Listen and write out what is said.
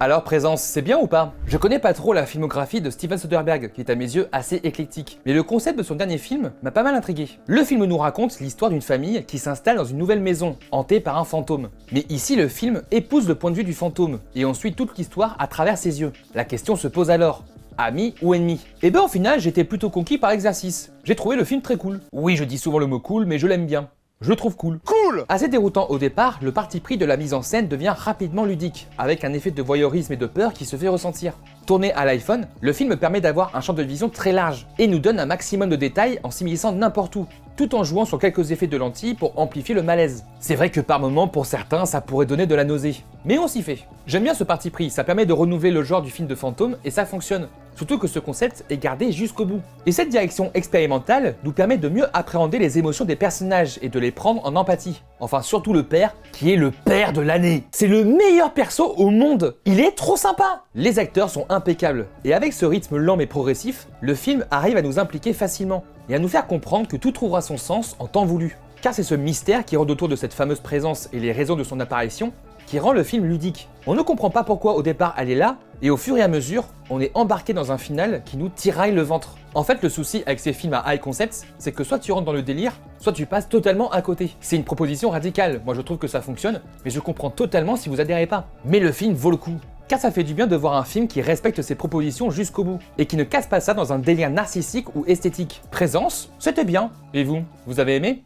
Alors Présence, c'est bien ou pas? Je connais pas trop la filmographie de Steven Soderbergh, qui est à mes yeux assez éclectique, mais le concept de son dernier film m'a pas mal intrigué. Le film nous raconte l'histoire d'une famille qui s'installe dans une nouvelle maison, hantée par un fantôme. Mais ici le film épouse le point de vue du fantôme, et on suit toute l'histoire à travers ses yeux. La question se pose alors, ami ou ennemi? Et ben au final j'étais plutôt conquis par l'exercice. J'ai trouvé le film très cool. Oui, je dis souvent le mot cool, mais je l'aime bien. Je le trouve cool. Cool! Assez déroutant au départ, le parti pris de la mise en scène devient rapidement ludique, avec un effet de voyeurisme et de peur qui se fait ressentir. Tourné à l'iPhone, le film permet d'avoir un champ de vision très large, et nous donne un maximum de détails en s'immisçant n'importe où, tout en jouant sur quelques effets de lentilles pour amplifier le malaise. C'est vrai que par moments, pour certains, ça pourrait donner de la nausée. Mais on s'y fait. J'aime bien ce parti pris, ça permet de renouveler le genre du film de fantôme, et ça fonctionne. Surtout que ce concept est gardé jusqu'au bout. Et cette direction expérimentale nous permet de mieux appréhender les émotions des personnages et de les prendre en empathie. Enfin surtout le père, qui est le père de l'année. C'est le meilleur perso au monde. Il est trop sympa. Les acteurs sont impeccables. Et avec ce rythme lent mais progressif, le film arrive à nous impliquer facilement et à nous faire comprendre que tout trouvera son sens en temps voulu. Car c'est ce mystère qui rôde autour de cette fameuse présence et les raisons de son apparition qui rend le film ludique. On ne comprend pas pourquoi au départ elle est là, et au fur et à mesure, on est embarqué dans un final qui nous tiraille le ventre. En fait, le souci avec ces films à high concept, c'est que soit tu rentres dans le délire, soit tu passes totalement à côté. C'est une proposition radicale, moi je trouve que ça fonctionne, mais je comprends totalement si vous adhérez pas. Mais le film vaut le coup. Car ça fait du bien de voir un film qui respecte ses propositions jusqu'au bout, et qui ne casse pas ça dans un délire narcissique ou esthétique. Présence, c'était bien. Et vous avez aimé?